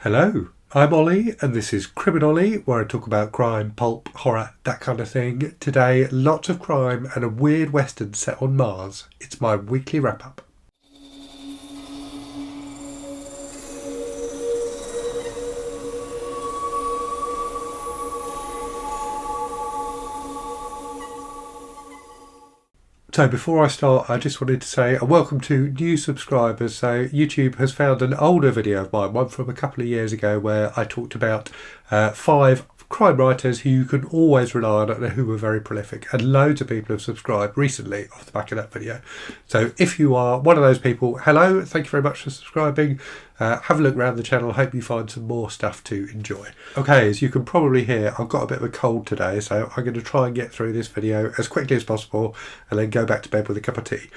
Hello, I'm Ollie and this is CriminOlly, where I talk about crime, pulp, horror, that kind of thing. Today, lots of crime and a weird western set on Mars. It's my weekly wrap-up. So before I start, I just wanted to say a welcome to new subscribers. So YouTube has found an older video of mine, one from a couple of years ago, where I talked about 5 crime writers who you can always rely on and who were very prolific. And loads of people have subscribed recently off the back of that video. So if you are one of those people, hello, thank you very much for subscribing. Have a look around the channel. Hope you find some more stuff to enjoy. Okay, as you can probably hear, I've got a bit of a cold today, so I'm going to try and get through this video as quickly as possible and then go back to bed with a cup of tea.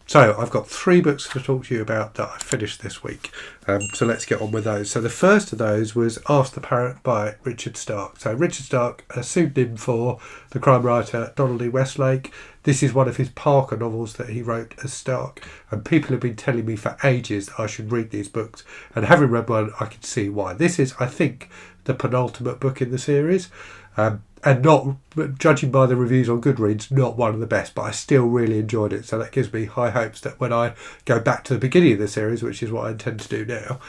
So I've got 3 books to talk to you about that I finished this week. So let's get on with those. So the first of those was Ask the Parrot by Richard Stark. So Richard Stark, a pseudonym for the crime writer Donald E. Westlake. This is one of his Parker novels that he wrote as Stark, and people have been telling me for ages that I should read these books, and having read one I can see why. This is, I think, the penultimate book in the series, and not, judging by the reviews on Goodreads, not one of the best, but I still really enjoyed it, so that gives me high hopes that when I go back to the beginning of the series, which is what I intend to do now,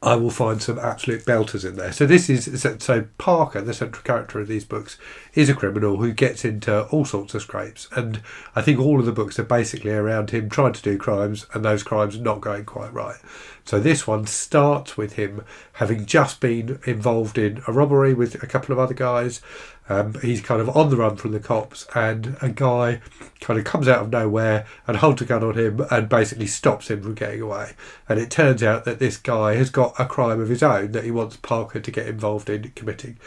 I will find some absolute belters in there. So this is, so Parker, the central character of these books, is a criminal who gets into all sorts of scrapes. And I think all of the books are basically around him trying to do crimes and those crimes not going quite right. So this one starts with him having just been involved in a robbery with a couple of other guys. He's kind of on the run from the cops, and a guy kind of comes out of nowhere and holds a gun on him and basically stops him from getting away. And it turns out that this guy has got a crime of his own that he wants Parker to get involved in committing.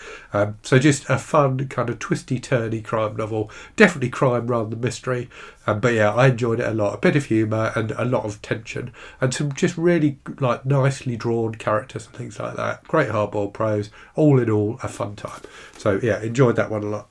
So just a fun kind of twisty-turny crime novel. Definitely crime rather than mystery. But yeah, I enjoyed it a lot. A bit of humour and a lot of tension, and some just really like nicely drawn characters and things like that. Great hardboiled prose. All in all, a fun time. So yeah, enjoyed that one a lot.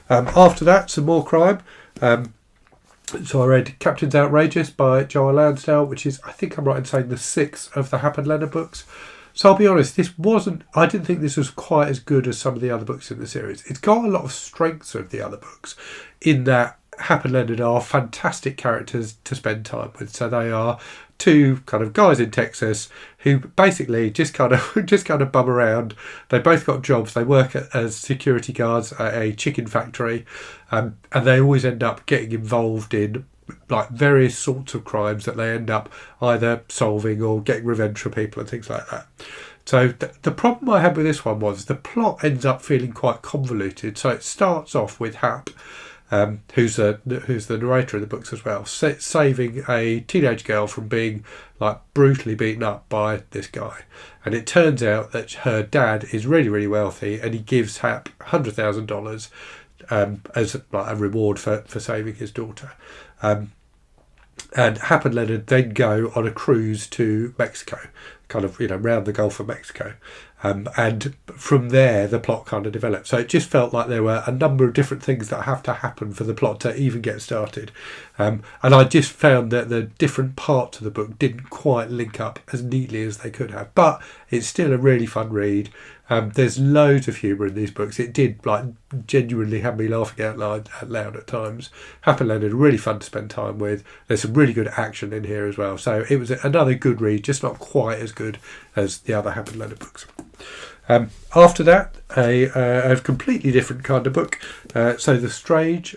After that, some more crime. So I read Captain's Outrageous by Joel Lansdale, which is, I think I'm right in saying, the 6th of the Hap and Leonard books. So I'll be honest, I didn't think this was quite as good as some of the other books in the series. It's got a lot of strengths of the other books in that Hap and Leonard are fantastic characters to spend time with. So they are 2 kind of guys in Texas who basically just kind of bum around. They both got jobs. They work as security guards at a chicken factory, and they always end up getting involved in like various sorts of crimes that they end up either solving or getting revenge for people and things like that. So the problem I had with this one was the plot ends up feeling quite convoluted. So it starts off with Hap, who's the narrator of the books as well, saving a teenage girl from being like brutally beaten up by this guy. And it turns out that her dad is really, really wealthy, and he gives Hap $100,000 as like a reward for saving his daughter. And Hap and Leonard then go on a cruise to Mexico, kind of, round the Gulf of Mexico. And from there, the plot kind of developed. So it just felt like there were a number of different things that have to happen for the plot to even get started. And I just found that the different parts of the book didn't quite link up as neatly as they could have. But it's still a really fun read. There's loads of humour in these books. It did genuinely have me laughing out loud at times. Hap and Leonard, really fun to spend time with. There's some really good action in here as well. So it was another good read, just not quite as good as the other Hap and Leonard books. After that, a completely different kind of book. So The Strange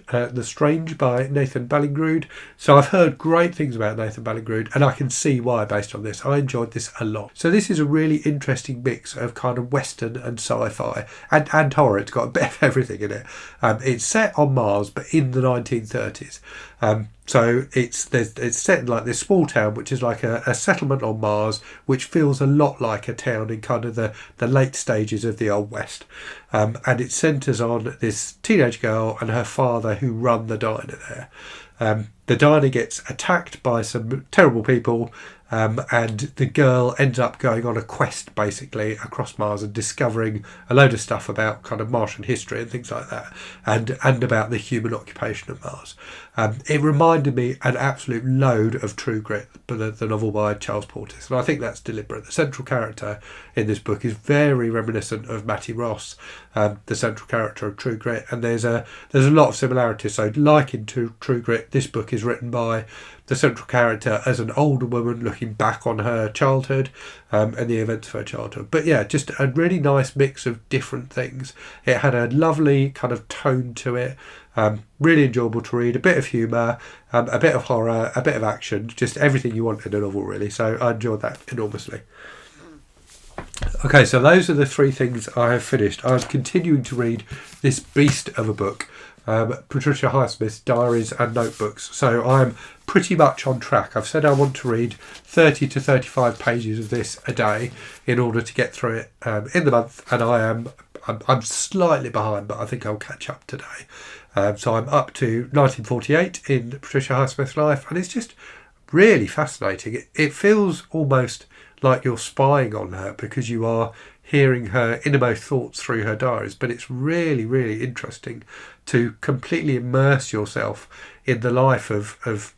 by Nathan Ballingrud. So I've heard great things about Nathan Ballingrud, and I can see why based on this. I enjoyed this a lot. So this is a really interesting mix of kind of Western and sci-fi and horror. It's got a bit of everything in it. It's set on Mars, but in the 1930s. So it's set in like this small town, which is like a settlement on Mars, which feels a lot like a town in kind of the late stages of the Old West. And it centres on this teenage girl and her father who run the diner there. The diner gets attacked by some terrible people, and the girl ends up going on a quest basically across Mars and discovering a load of stuff about kind of Martian history and things like that, and about the human occupation of Mars. It reminded me an absolute load of True Grit, the novel by Charles Portis, and I think that's deliberate. The central character in this book is very reminiscent of Matty Ross, the central character of True Grit, and there's a lot of similarities. So, like in True Grit, this book is written by the central character as an older woman looking back on her childhood and the events of her childhood. But yeah, just a really nice mix of different things. It had a lovely kind of tone to it. Really enjoyable to read, a bit of humour, a bit of horror, a bit of action, just everything you want in a novel really. So I enjoyed that enormously. Okay, so those are the three things I have finished. I'm continuing to read this beast of a book, Patricia Highsmith's Diaries and Notebooks. So I'm pretty much on track. I've said I want to read 30 to 35 pages of this a day in order to get through it in the month, and I'm slightly behind, but I think I'll catch up today. So I'm up to 1948 in Patricia Highsmith's life, and it's just really fascinating. It feels almost like you're spying on her because you are hearing her innermost thoughts through her diaries, but it's really, really interesting to completely immerse yourself in the life of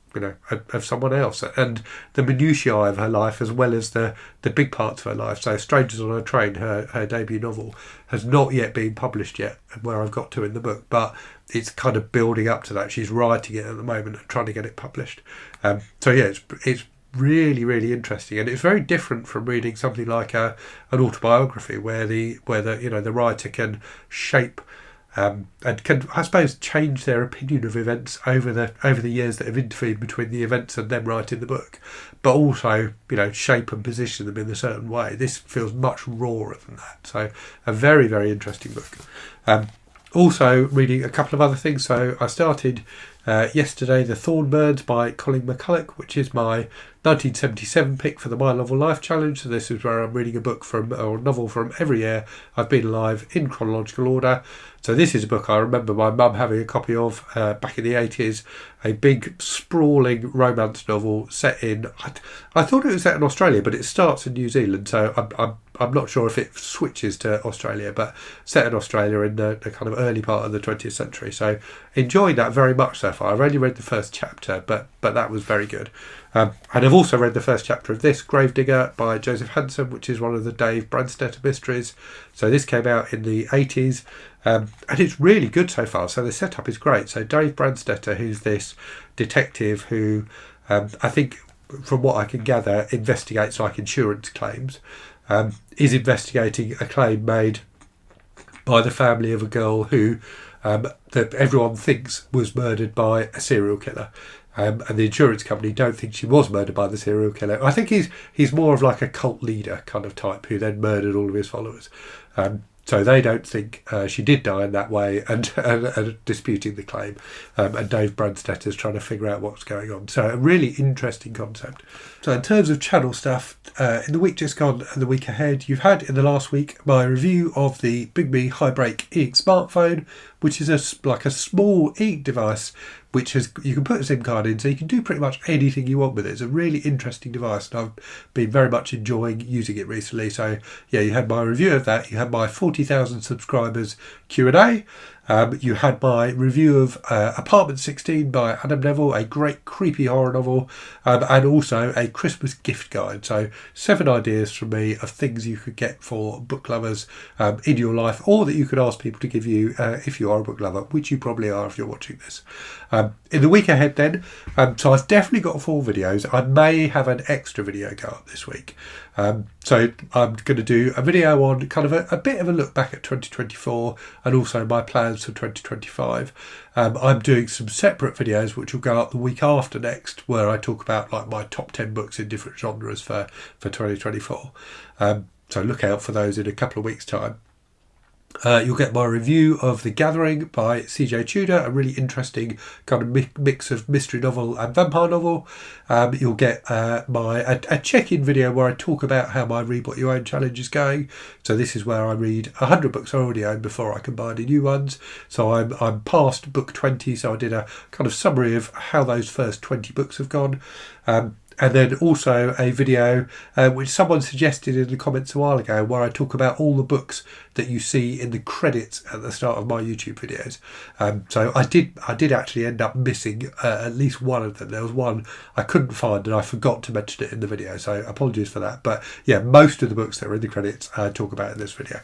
someone else and the minutiae of her life as well as the big parts of her life. So Strangers on a Train, her debut novel, has not yet been published yet, where I've got to in the book, but it's kind of building up to that. She's writing it at the moment and trying to get it published. So yeah, it's really, really interesting, and it's very different from reading something like an autobiography where the writer can shape and can, I suppose, change their opinion of events over the years that have intervened between the events and them writing the book, but also shape and position them in a certain way. This feels much rawer than that. So a very, very interesting book. Also reading a couple of other things. So I started yesterday The Thorn by Colleen McCollough, which is my 1977 pick for the My Novel Life Challenge. So this is where I'm reading a novel from every year I've been alive in chronological order. So this is a book I remember my mum having a copy of back in the 80s, a big sprawling romance novel set in, I thought it was set in Australia, but it starts in New Zealand, so I'm not sure if it switches to Australia, but set in Australia in the kind of early part of the 20th century. So enjoying that very much so far. I've only read the first chapter, but that was very good. And I've also read the first chapter of this, Gravedigger by Joseph Hansen, which is one of the Dave Brandstetter mysteries. So this came out in the 80s, and it's really good so far. So the setup is great. So Dave Brandstetter, who's this detective who I think, from what I can gather, investigates like insurance claims, is investigating a claim made by the family of a girl who that everyone thinks was murdered by a serial killer. And the insurance company don't think she was murdered by the serial killer. I think he's more of like a cult leader kind of type who then murdered all of his followers. So they don't think she did die in that way, and disputing the claim. And Dave Brandstetter's trying to figure out what's going on. So a really interesting concept. So in terms of channel stuff, in the week just gone and the week ahead, you've had in the last week my review of the Bigme Highbreak e-ink smartphone, which is a small e-ink device which you can put a SIM card in, so you can do pretty much anything you want with it. It's a really interesting device, and I've been very much enjoying using it recently. So yeah, you had my review of that. You had my 40,000 subscribers Q&A. You had my review of Apartment 16 by Adam Neville, a great creepy horror novel, and also a Christmas gift guide. So 7 ideas from me of things you could get for book lovers in your life, or that you could ask people to give you if you are a book lover, which you probably are if you're watching this. In the week ahead then, so I've definitely got 4 videos. I may have an extra video go up this week. So I'm going to do a video on kind of a bit of a look back at 2024 and also my plans for 2025. I'm doing some separate videos which will go up the week after next, where I talk about like my top 10 books in different genres for 2024. So look out for those in a couple of weeks' time. You'll get my review of The Gathering by CJ Tudor, a really interesting kind of mix of mystery novel and vampire novel. You'll get a check-in video where I talk about how my Read What You Own challenge is going. So this is where I read 100 books I already own before I can buy any new ones. So I'm past book 20, so I did a kind of summary of how those first 20 books have gone. And then also a video which someone suggested in the comments a while ago, where I talk about all the books that you see in the credits at the start of my YouTube videos. So I did actually end up missing at least one of them. There was one I couldn't find and I forgot to mention it in the video, so apologies for that. But yeah, most of the books that are in the credits I talk about in this video.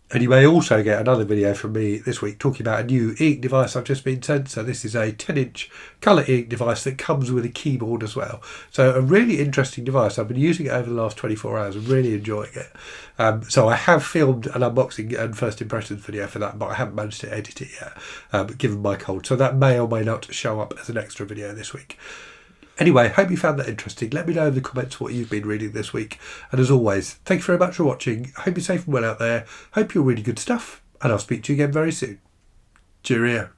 And you may also get another video from me this week talking about a new e-ink device I've just been sent. So this is a 10-inch colour e-ink device that comes with a keyboard as well. So a really interesting device. I've been using it over the last 24 hours and really enjoying it. So I have filmed an unboxing and first impressions video for that, but I haven't managed to edit it yet, given my cold. So that may or may not show up as an extra video this week. Anyway, hope you found that interesting. Let me know in the comments what you've been reading this week. And as always, thanks very much for watching. I hope you're safe and well out there. Hope you're reading good stuff. And I'll speak to you again very soon. Cheerio.